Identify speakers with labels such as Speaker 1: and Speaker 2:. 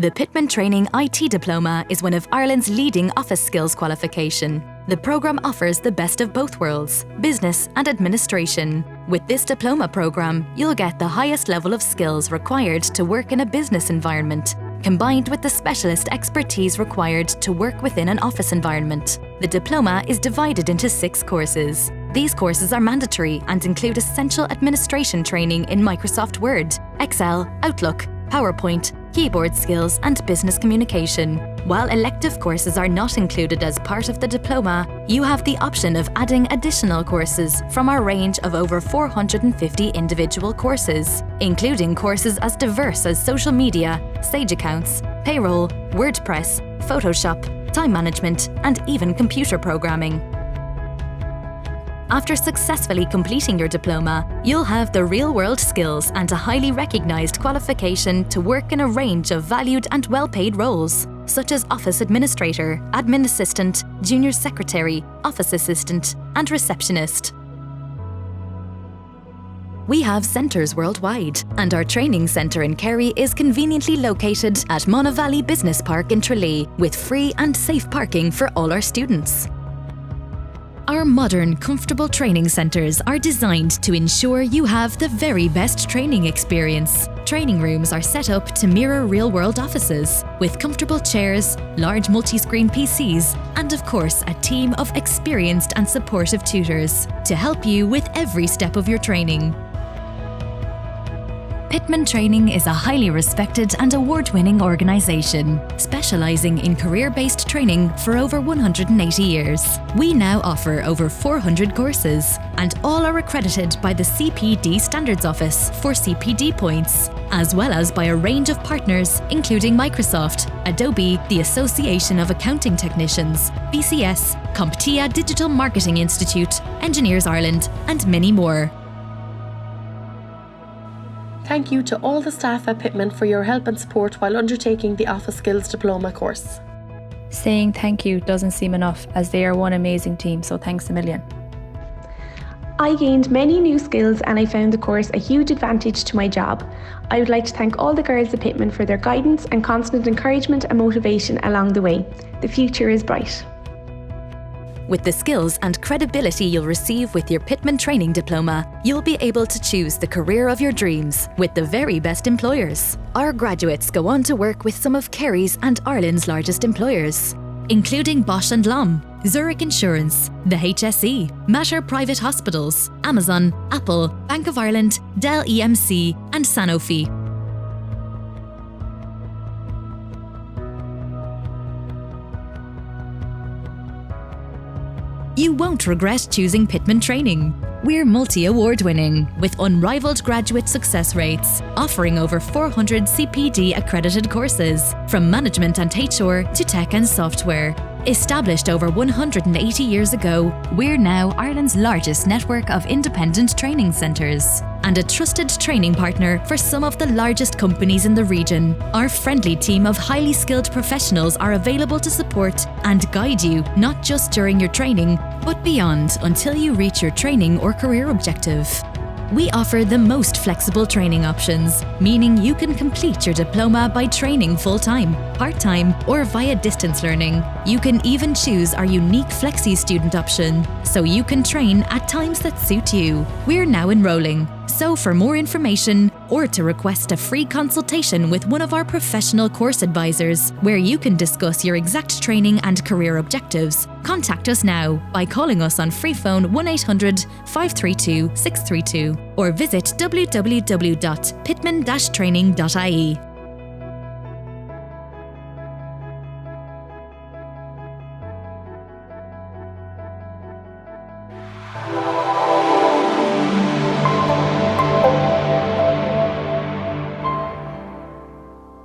Speaker 1: The Pitman Training IT Diploma is one of Ireland's leading office skills qualification. The programme offers the best of both worlds, business and administration. With this diploma programme, you'll get the highest level of skills required to work in a business environment, combined with the specialist expertise required to work within an office environment. The diploma is divided into 6 courses. These courses are mandatory and include essential administration training in Microsoft Word, Excel, Outlook, PowerPoint, keyboard skills and business communication. While elective courses are not included as part of the diploma, you have the option of adding additional courses from our range of over 450 individual courses, including courses as diverse as social media, Sage accounts, payroll, WordPress, Photoshop, time management, and even computer programming. After successfully completing your diploma, you'll have the real-world skills and a highly recognised qualification to work in a range of valued and well-paid roles, such as office administrator, admin assistant, junior secretary, office assistant, and receptionist. We have centres worldwide, and our training centre in Kerry is conveniently located at Monavalley Business Park in Tralee, with free and safe parking for all our students. Our modern, comfortable training centres are designed to ensure you have the very best training experience. Training rooms are set up to mirror real-world offices, with comfortable chairs, large multi-screen PCs, and of course a team of experienced and supportive tutors to help you with every step of your training. Pitman Training is a highly respected and award-winning organisation, specialising in career-based training for over 180 years. We now offer over 400 courses, and all are accredited by the CPD Standards Office for CPD points, as well as by a range of partners including Microsoft, Adobe, the Association of Accounting Technicians, BCS, CompTIA Digital Marketing Institute, Engineers Ireland, and many more.
Speaker 2: Thank you to all the staff at Pitman for your help and support while undertaking the Office Skills Diploma course.
Speaker 3: Saying thank you doesn't seem enough, as they are one amazing team, so thanks a million.
Speaker 4: I gained many new skills and I found the course a huge advantage to my job. I would like to thank all the girls at Pitman for their guidance and constant encouragement and motivation along the way. The future is bright.
Speaker 1: With the skills and credibility you'll receive with your Pitman Training Diploma, you'll be able to choose the career of your dreams with the very best employers. Our graduates go on to work with some of Kerry's and Ireland's largest employers, including Bosch & Lomb, Zurich Insurance, the HSE, Mater Private Hospitals, Amazon, Apple, Bank of Ireland, Dell EMC, and Sanofi. You won't regret choosing Pitman Training. We're multi-award winning, with unrivaled graduate success rates, offering over 400 CPD accredited courses, from management and HR to tech and software. Established over 180 years ago, we're now Ireland's largest network of independent training centres and a trusted training partner for some of the largest companies in the region. Our friendly team of highly skilled professionals are available to support and guide you, not just during your training, but beyond, until you reach your training or career objective. We offer the most flexible training options, meaning you can complete your diploma by training full-time, part-time, or via distance learning. You can even choose our unique Flexi student option, so you can train at times that suit you. We're now enrolling, so for more information or to request a free consultation with one of our professional course advisors, where you can discuss your exact training and career objectives, contact us now by calling us on free phone 1800 532 632 or visit www.pitman-training.ie.